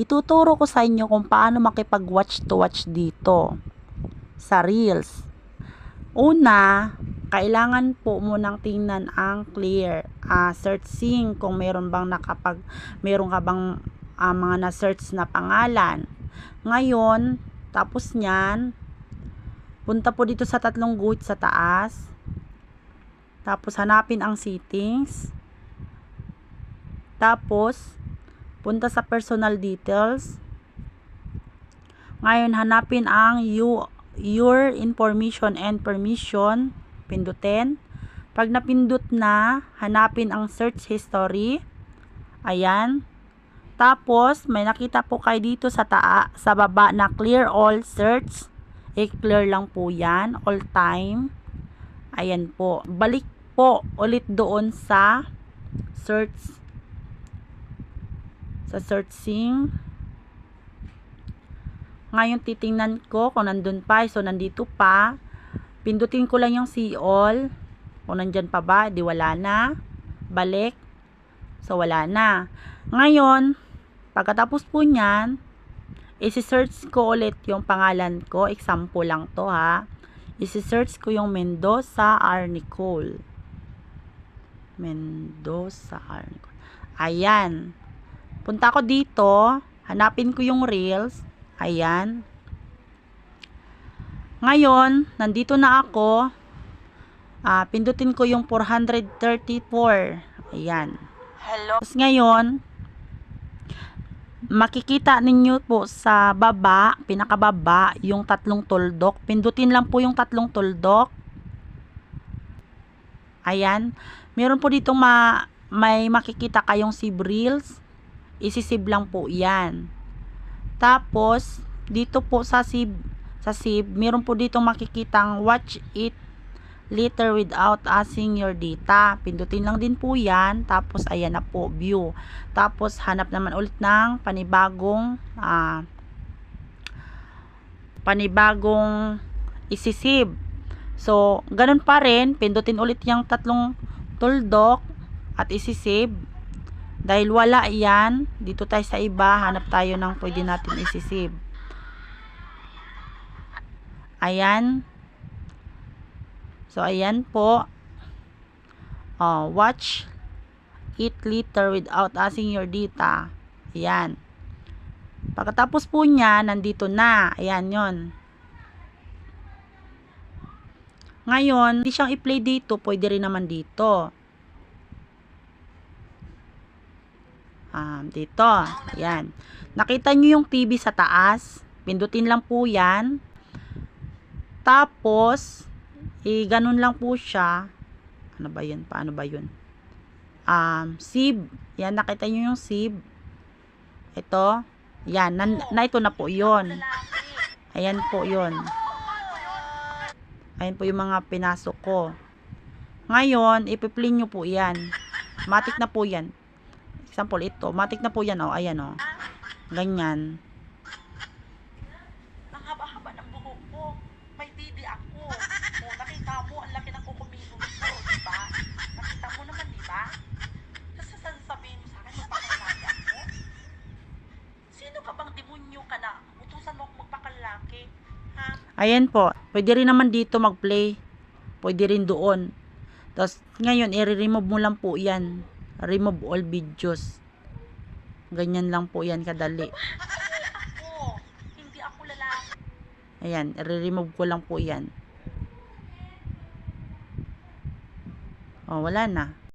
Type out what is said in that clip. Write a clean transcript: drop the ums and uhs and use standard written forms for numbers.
Ituturo ko sa inyo kung paano makipag-watch to watch dito sa Reels. Una, kailangan po munang tingnan ang clear searching kung meron ka bang mga na-search na pangalan. Ngayon, tapos nyan, punta po dito sa tatlong guhit sa taas. Tapos hanapin ang settings. Tapos punta sa personal details. Ngayon, hanapin ang your information and permission. Pindutin. Pag napindot na, hanapin ang search history. Ayan. Tapos, may nakita po kayo dito sa baba na clear all search. I-clear lang po yan. All time. Ayan po. Balik po ulit doon sa search. Sa searching. Ngayon, titingnan ko kung nandun pa. So, nandito pa. Pindutin ko lang yung see all. Kung nandyan pa ba, di wala na. Balik. So, wala na. Ngayon, pagkatapos po nyan, isi-search ko ulit yung pangalan ko. Example lang to ha. Isi-search ko yung Mendoza R. Nicole. Mendoza R. Nicole. Ayan. Punta ko dito. Hanapin ko yung Reels. Ayan. Ngayon, nandito na ako. Pindutin ko yung 434. Ayan. Hello. Tapos ngayon, makikita ninyo po sa baba, pinakababa, yung tatlong tuldok. Pindutin lang po yung tatlong tuldok. Ayan. Meron po ditong may makikita kayong save reels. Isi-save lang po yan. Tapos, dito po sa save, meron po ditong makikitang watch it later without asking your data. Pindutin lang din po yan. Tapos, ayan na po, view. Tapos, hanap naman ulit ng panibagong isi-save. So, ganun pa rin. Pindutin ulit yung tatlong tuldok at isi-save. Dahil wala yan, dito tayo sa iba, hanap tayo ng pwede natin isi-save. Ayan. So, ayan po. Watch it later without asking your data. Ayan. Pagkatapos po niya, nandito na. Ayan yon. Ngayon, hindi siyang i-play dito, pwede rin naman dito. Dito. Ayan. Nakita nyo yung TV sa taas. Pindutin lang po yan. Tapos, ganun lang po siya. Ano ba yun? Paano ba yun? Save. Yan, nakita nyo yung save. Ito. Yan. Ito na po yun. Ayan po yun. Ayan po yung mga pinasok ko. Ngayon, ipi-play nyo po yan. Matik na po yan. Example, ito. Matik na po yan, oh. Ayan, oh. Ganyan. Ang haba-haba ng buhok ko. May TV ako. Nakita mo, ang laki ng kukumino ko, diba? Nakita mo naman, diba? Kasi sasabihin mo sa akin, magpakalaki ako. Sino ka bang demonyo ka na? Utusan mo akong magpakalaki. Ha? Ayan po. Pwede rin naman dito mag-play. Pwede rin doon. Tapos, ngayon, i-remove mo lang po yan. Remove all videos. Ganyan lang po yan kadali. Ako. Hindi ako lalaki. Ayan, i-remove ko lang po yan. Wala na.